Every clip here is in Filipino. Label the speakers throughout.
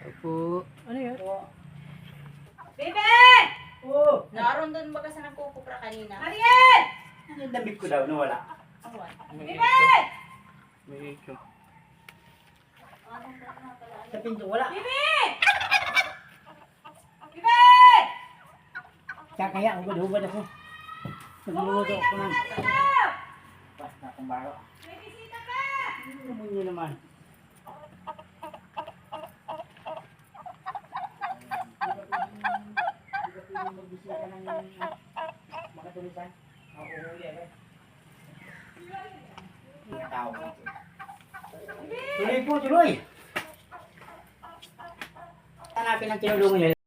Speaker 1: Opo. Ano yan?
Speaker 2: Bebe!
Speaker 3: Oo.
Speaker 2: Naroon doon baga sa nagkukupra kanina.
Speaker 3: Ariel! Yung damit ko daw, nawala.
Speaker 2: Awan.
Speaker 3: Bebe!
Speaker 1: May ikot.
Speaker 3: Sa pinto, wala.
Speaker 2: Bebe! Bebe!
Speaker 3: Kaya hubad-hubad ako. Nagluluto ako ng pasta kong baro.
Speaker 2: May bisita ka!
Speaker 3: Namun nyo naman. Magbisita ng mga tulisan. Ako huli agad. Mga tao. Tuloy po, tuloy! Hanapin ang tinulungan nila.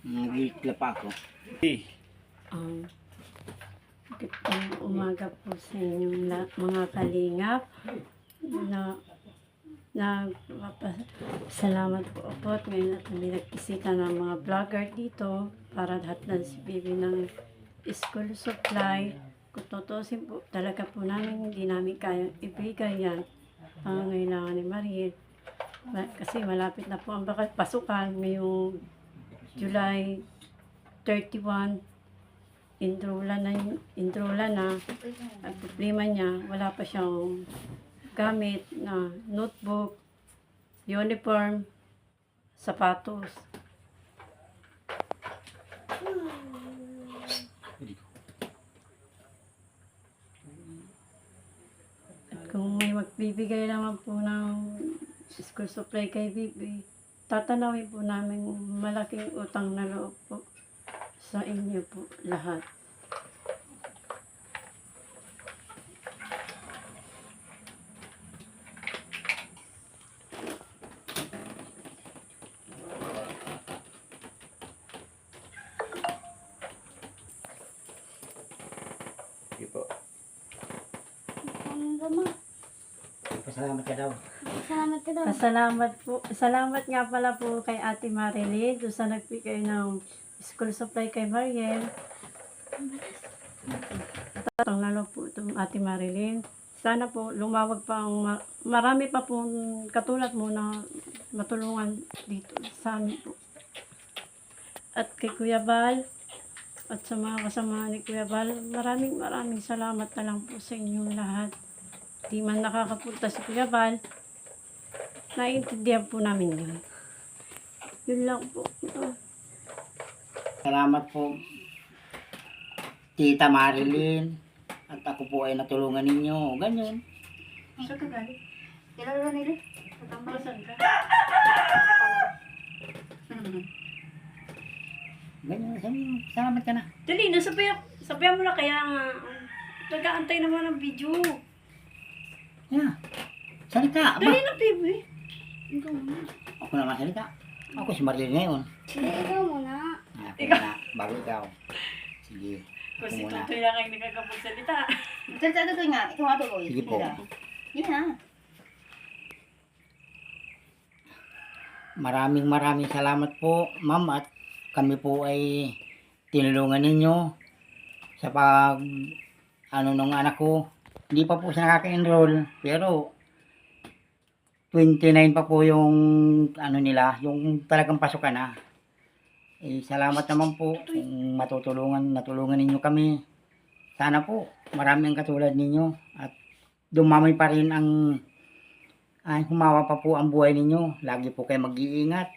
Speaker 3: Nagigla pa ako.
Speaker 4: Magandang umaga po sa inyong mga kalingap na salamat po po at ngayon at kami nagkisita ng mga vlogger dito para hatnan si Bibi ng school supply. Kung tutusin po talaga po namin hindi namin kayang ibigay yan ang pangangailangan ni Mariel kasi malapit na po ang pasukan ngayong July 31. Indrola na at problema niya wala pa siyang gamit na notebook, uniform, sapatos. At kung may magbibigay naman po ng school supply kay Bibi, tatanawin po namin malaking utang na loob po sa inyo po lahat.
Speaker 1: Sige po.
Speaker 3: Pasalamat ka daw.
Speaker 4: Salamat nga pala po kay Ate Marilyn doon sa nagbigay ng school supply kay Mariel. Tatang lalo po itong Ate Marilyn. Sana po lumawag pa ang marami pa po katulad mo na matulungan dito sa amin po. At kay Kuya Bal at sa mga kasama ni Kuya Bal, maraming salamat na lang po sa inyong lahat. Di man nakakapunta si Kuya Bal, naiintindihan po namin yun. Yun lang po.
Speaker 3: Salamat po, Tita Marilyn. At ako po ay natulungan ninyo. Ganyan.
Speaker 4: Saan ka galing?
Speaker 2: Kilala nila.
Speaker 4: Saan ka?
Speaker 3: Ganyan. Salamat ka na.
Speaker 4: Dali, sabihan mo na kaya nga. Nag-aantay naman ng video.
Speaker 3: Yeah. Salita.
Speaker 4: Dali na, baby.
Speaker 3: Ako naman salita. Ako si Marilyn ngayon.
Speaker 2: Ikaw muna.
Speaker 3: Ako muna. Bago ikaw. Sige. Ako
Speaker 4: Kasi
Speaker 3: muna.
Speaker 4: tutoy lang kayo nagkakapagsalita.
Speaker 2: Salita nga. Ikaw nga tuloy.
Speaker 3: Sige po.
Speaker 2: Yun na.
Speaker 3: Maraming salamat po, ma'am, at kami po ay tinulungan ninyo sa ng anak ko. Hindi pa po siya nakaka-enroll, pero 29 pa po yung yung talagang pasukan na. Salamat naman po kung natulungan ninyo kami. Sana po maraming katulad ninyo at dumami pa rin humawa pa po ang buhay ninyo. Lagi po kayo mag-iingat.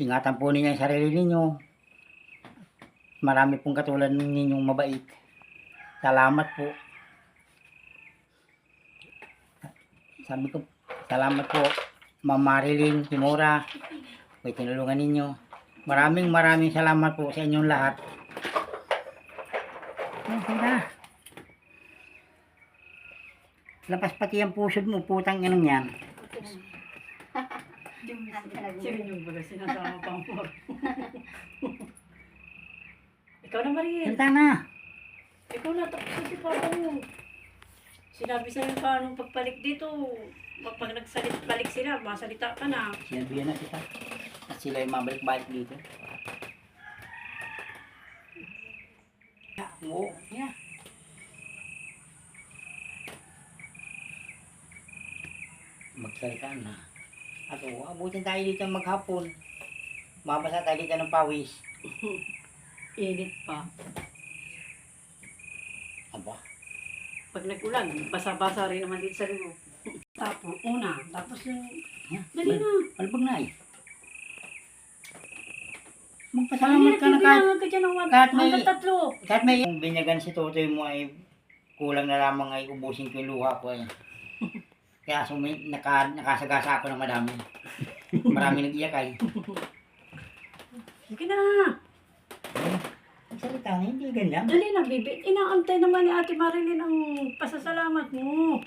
Speaker 3: Ingatan po ninyo ang sarili ninyo. Marami pong katulad ninyong mabait. Salamat po. Sabi ko, salamat po, Ma'am Marilyn Kimura. May tinulungan ninyo. Maraming salamat po sa inyong lahat. Okay na. Lapas pati ang pusod mo, putang inang yan.
Speaker 4: Sige yung baga sinasama pang mo. Ikaw na, Mariel.
Speaker 3: Salita na.
Speaker 4: Ikaw na, tapos kasi pa ako. Sinabi sa'yo pa nung pagpalik dito, pag balik sila, masalita ka na.
Speaker 3: Sinabihan na kita. At sila yung mabalik-balik dito. Oo, yeah. Magsalita na. At abutin tayo dito maghapon. Mabasa tayo dito ng pawis.
Speaker 4: Init pa.
Speaker 3: Aba.
Speaker 4: Pag nag-ulan, basa-basa rin naman dito sa loob. Tapos, tapos yung... Dali na.
Speaker 3: Malbag na eh. Magpasalamat ka na kahit may-
Speaker 4: tatlo.
Speaker 3: kahit may yung binyagan si Totoy mo ay kulang na lamang ay ubusin ko yung luha ko eh. Kaya nakasagasa ako ng madami. Marami nag-iyak ay.
Speaker 4: Sige na.
Speaker 3: Ang salita na, hindi ganyan.
Speaker 4: Dali na, bibi. Inaantay naman ni Ate Marilyn ang pasasalamat mo.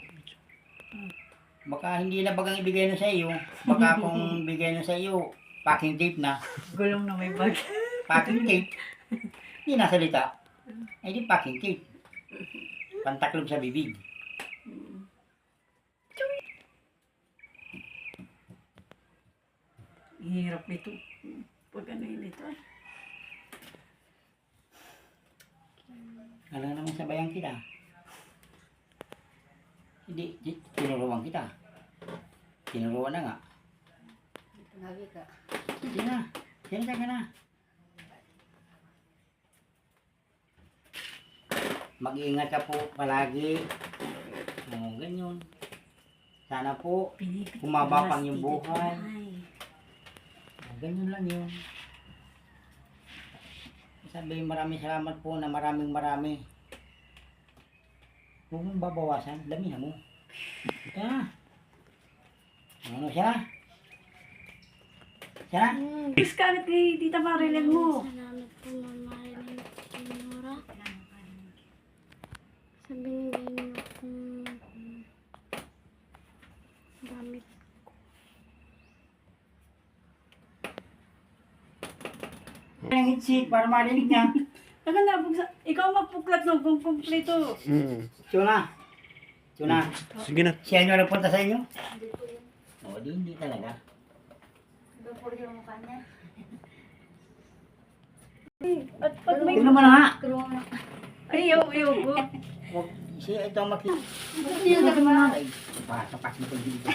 Speaker 3: Baka hindi na bagang ibigay na sa iyo. Baka kung bigay na sa iyo, packing tape na.
Speaker 4: Gulong na may bag.
Speaker 3: Packing tape. Hindi na salita. Ay di packing tape. Pantaklob sa bibig.
Speaker 4: Hirap nito. Pag ano yun ito.
Speaker 3: Alam naman sabayan kita. Hindi, tinuruan kita. Tinuruan na nga.
Speaker 2: Nabi ka.
Speaker 3: Sige na. Sinta ka na. Mag-iingat ka po palagi. O, ganyan. Sana po, humaba pang yung buhay. O, ganyan lang yun. Sabi, maraming salamat po na marami. Huwag mong babawasan, damihan mo. Ito na. Ano siya? Siya?
Speaker 4: Kiss ka agad kay Tita Marilyn mo.
Speaker 5: Salamat po, Mama Marilyn Nora. Sa binigay niyo kong gamit.
Speaker 3: Ang hitsik para marinig niya.
Speaker 4: Ikaw magpuklat ng kung kumpleto.
Speaker 3: Tuna.
Speaker 1: Sige na.
Speaker 3: Siya nyo nagpunta sa inyo?
Speaker 2: Hindi po yun.
Speaker 3: O, hindi talaga.
Speaker 2: Iba po yung mukha niya.
Speaker 4: At pag may...
Speaker 3: Tingnan mo na nga.
Speaker 2: Tulungan mo na.
Speaker 4: Ayaw po.
Speaker 3: Huwag siya ito makita.
Speaker 2: Bakit niya nagkakama?
Speaker 3: Ay, pasapas nito dito.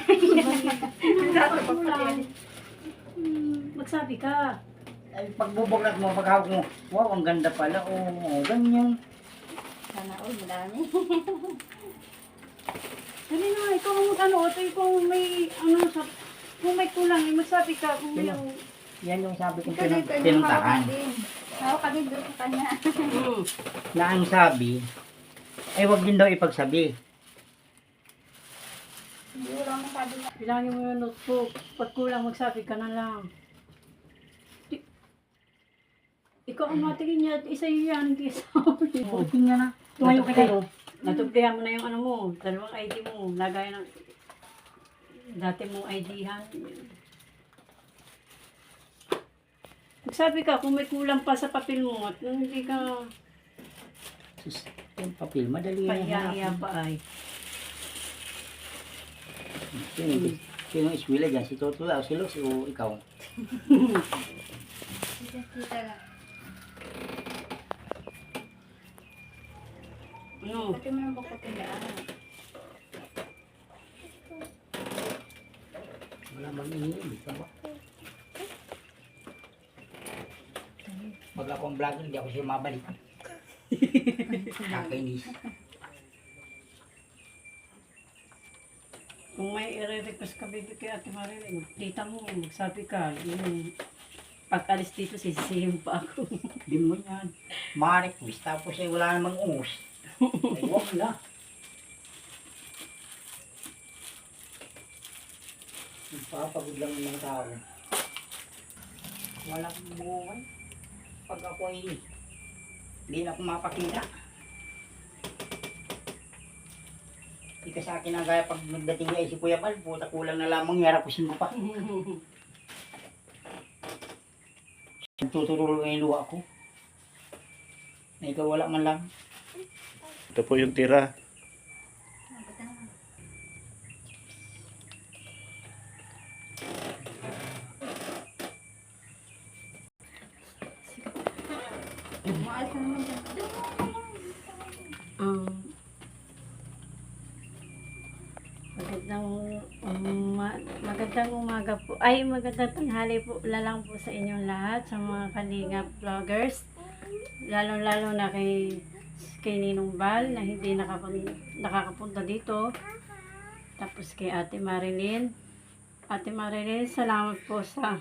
Speaker 4: Magsabi ka.
Speaker 3: Ay, pagbubuklat mo, paghawak mo, wow, ang ganda pala. Oo, ganyan.
Speaker 2: Sana all, madami.
Speaker 4: Dali na, ikaw ang mag-ano. Ito kung may, kung may kulang, magsabi ka. Kung may...
Speaker 3: Yan yung sabi kong
Speaker 2: Ito dito, yung
Speaker 3: pinuntahan.
Speaker 2: hawak din. Hawak ka din doon sa kanya.
Speaker 3: Na ang sabi, ay wag din daw ipagsabi.
Speaker 2: Hindi wala masabi na.
Speaker 4: Bilangin mo yung notebook. Pag kulang, magsabi ka na lang. Ikaw ang matigin niya at isa yun yan.
Speaker 3: Oo, tingnan na. Tumayo ka tayo.
Speaker 4: Natublihan mo na yung ano mo. Dalawang ID mo. Lagay ng dati mong ID-han. Magsabi ka kung may kulang pa sa papel mo at hindi ka
Speaker 3: Sus, yung papel, madali yan.
Speaker 4: pahiya pa ay.
Speaker 3: Sino iswila dyan? Si Toto o si Los o ikaw?
Speaker 2: Kita lang.
Speaker 4: Ano?
Speaker 2: Pati mo nang bakot yung daan.
Speaker 3: Wala mang iniibig ka ba? Pag akong vlogger, hindi ako siya mabalik. Kakainis.
Speaker 4: Kung may i-request ka baby kay Ate Marilyn, tita mo, magsabi ka. Yung pag-alis dito, sisisihin pa ako.
Speaker 3: Di mo yan. Ma-request, tapos ay wala namang ungus. Ay, wag na. Nagpapagod lang ng mga tao. Walang buhay. Pag ako ay hindi na ako mapakita. ka sa akin ang gaya pag nagdating niya si Kuya Bal, puta kulang na lamang yarapusin mo pa. Tuturo yung luha ko. Na ikaw wala man lang.
Speaker 1: Ito po yung tira.
Speaker 2: Umaayos na naman dyan.
Speaker 4: Magandang umaga po. Ay, magandang tanghali po lalang po sa inyong lahat, sa mga Kalingap vloggers. Lalo-lalo na kay Ninong Bal na hindi nakakapunta dito. Tapos kay Ate Marilyn. Ate Marilyn, salamat po sa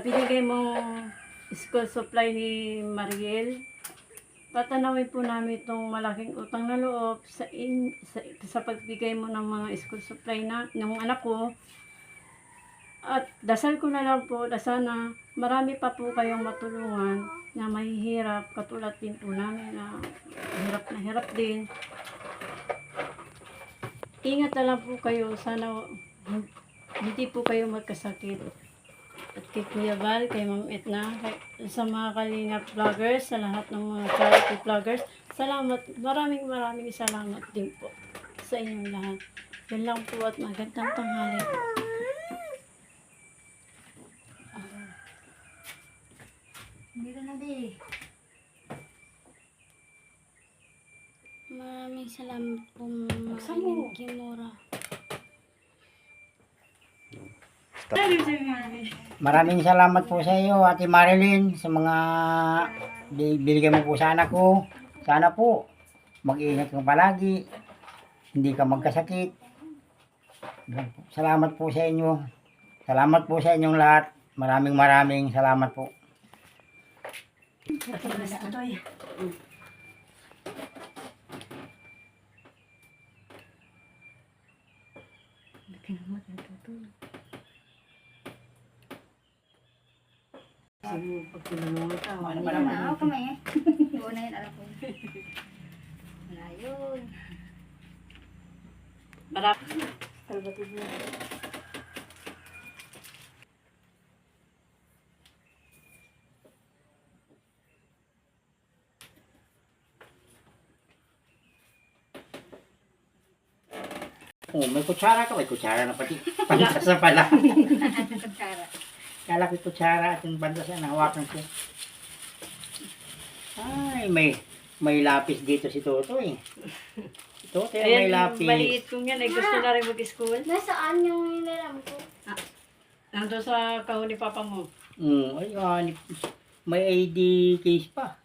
Speaker 4: binigay mong school supply ni Mariel. Tatanawin po namin itong malaking utang na loob sa pagbigay mo ng mga school supply ng anak ko. At dasal ko na lang po na sana marami pa po kayong matulungan na mahihirap katulad din po namin na hirap din. Ingat na lang po kayo. Sana hindi po kayo magkasakit. At kay Kuya Bal, kay Ma'am Etna, sa mga Kalingap vloggers, sa lahat ng mga charity vloggers, salamat. Maraming salamat din po sa inyong lahat. Yun lang po at magandang tanghali po.
Speaker 2: Dito na di.
Speaker 5: Maraming salamat po,
Speaker 4: Buksan mo.
Speaker 5: Marilyn Kimura.
Speaker 3: Maraming salamat po sa iyo, Ate Marilyn, sa mga binigay mo po sa anak ko. Sana po, mag-iingat ka palagi. Hindi ka magkasakit. Salamat po sa inyo. Salamat po sa inyong lahat. Maraming salamat po.
Speaker 4: Pagtulungan ka,
Speaker 3: Ano
Speaker 2: Hindi
Speaker 3: ba
Speaker 2: na
Speaker 3: naman?
Speaker 2: ako kami. Buo na yun, alam ko. Wala yun.
Speaker 4: Salvatid mo.
Speaker 3: Oh, may kutsara ka. May kutsara na pati. Pantas na pala.
Speaker 2: Kutsara.
Speaker 3: Kala ko kutsara at yung pantas na hawakan ko. Ay, may lapis dito si Toto eh. Si Toto may lapis.
Speaker 4: Maliit kong yan, ay gusto na rin mag-school.
Speaker 5: Nasaan yung nilalam ko?
Speaker 4: Nandun sa kahon ni Papa mo.
Speaker 3: Ay, may ID case pa.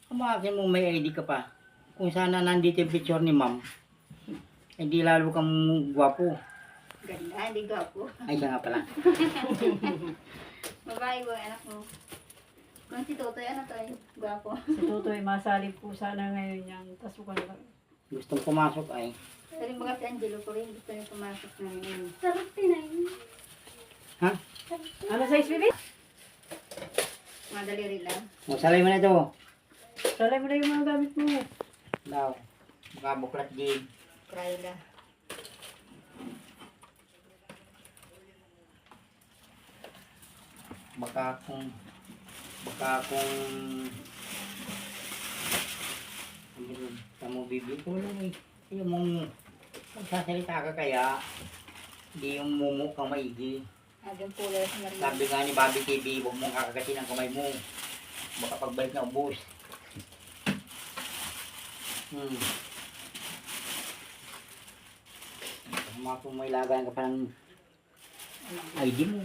Speaker 3: Kumakin mo may ID ka pa. Kung sana nandito yung picture ni ma'am, hindi lalo kang gwapo.
Speaker 2: Ganda, hindi gwapo.
Speaker 3: Ay, siya nga pala.
Speaker 2: Babae ko, anak mo. Kung si Totoy, ano to eh? Gwapo.
Speaker 4: Si Tutoy, masalip po sana ngayon yan. Tasukan lang.
Speaker 3: Gustong pumasok ay.
Speaker 2: Pero mga si Angelo ko rin, gusto niya pumasok na yun.
Speaker 5: Sarap pinay.
Speaker 3: Ha?
Speaker 4: Ano size, baby?
Speaker 2: Madali rin lang.
Speaker 3: Masalay mo na ito.
Speaker 4: Salay mo na yung mga gamit mo.
Speaker 3: Daw. Baka buklat din.
Speaker 2: Try lang.
Speaker 3: Baka kung mo bibig ko lang eh. Yung mong magsasalita ka kaya hindi yung mumu kang maigi.
Speaker 2: Agad pula sa Maria.
Speaker 3: Sabi nga ni Bobby TV, huwag mong kakagatin ang kamay mo. Baka pagbalik na ubos. Kung may lagayan ka pa ng ID mo.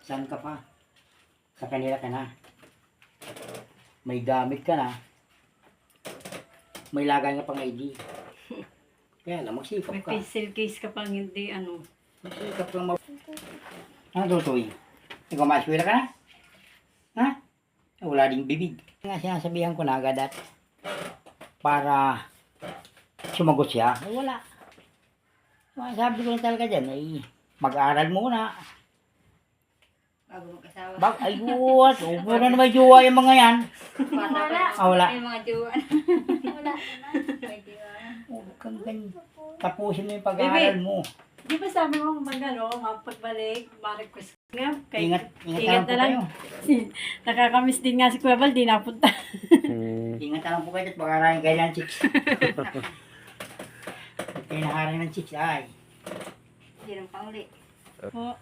Speaker 3: Saan ka pa? Sa kanila ka na. May gamit ka na. May lagayan ka pang ID. Kaya lang, magsikap
Speaker 4: May
Speaker 3: ka.
Speaker 4: pencil case ka pang hindi ano.
Speaker 3: Magsikap lang. Ano tutoy? Ikaw maaswila ka na? Ha? Wala ding bibig. Nga sinasabihan ko na agad at para sumagot siya. Ay, wala. Sabi ko lang talaga dyan, ay mag-aaral muna.
Speaker 2: Bago mag-asawa.
Speaker 3: Ay, what? Puro na may jowa yung mga yan.
Speaker 2: Bata pa.
Speaker 3: Wala.
Speaker 2: May mga jowa.
Speaker 5: Wala.
Speaker 2: May jowa.
Speaker 3: kang tapusin mo yung pag-aaral mo.
Speaker 4: Di ba sabi mo magano, mapagbalik, ma-request nga.
Speaker 3: Ingat na
Speaker 4: ingat
Speaker 3: lang po
Speaker 4: na lang.
Speaker 3: kayo.
Speaker 4: Nakakamiss din nga si Kuya Bal, di napunta.
Speaker 3: Ingat na lang po kayo at pag-aaralan kayo ng chicks. Kayo naharin ng chicks ay.
Speaker 2: Hindi lang pauli.
Speaker 4: Po.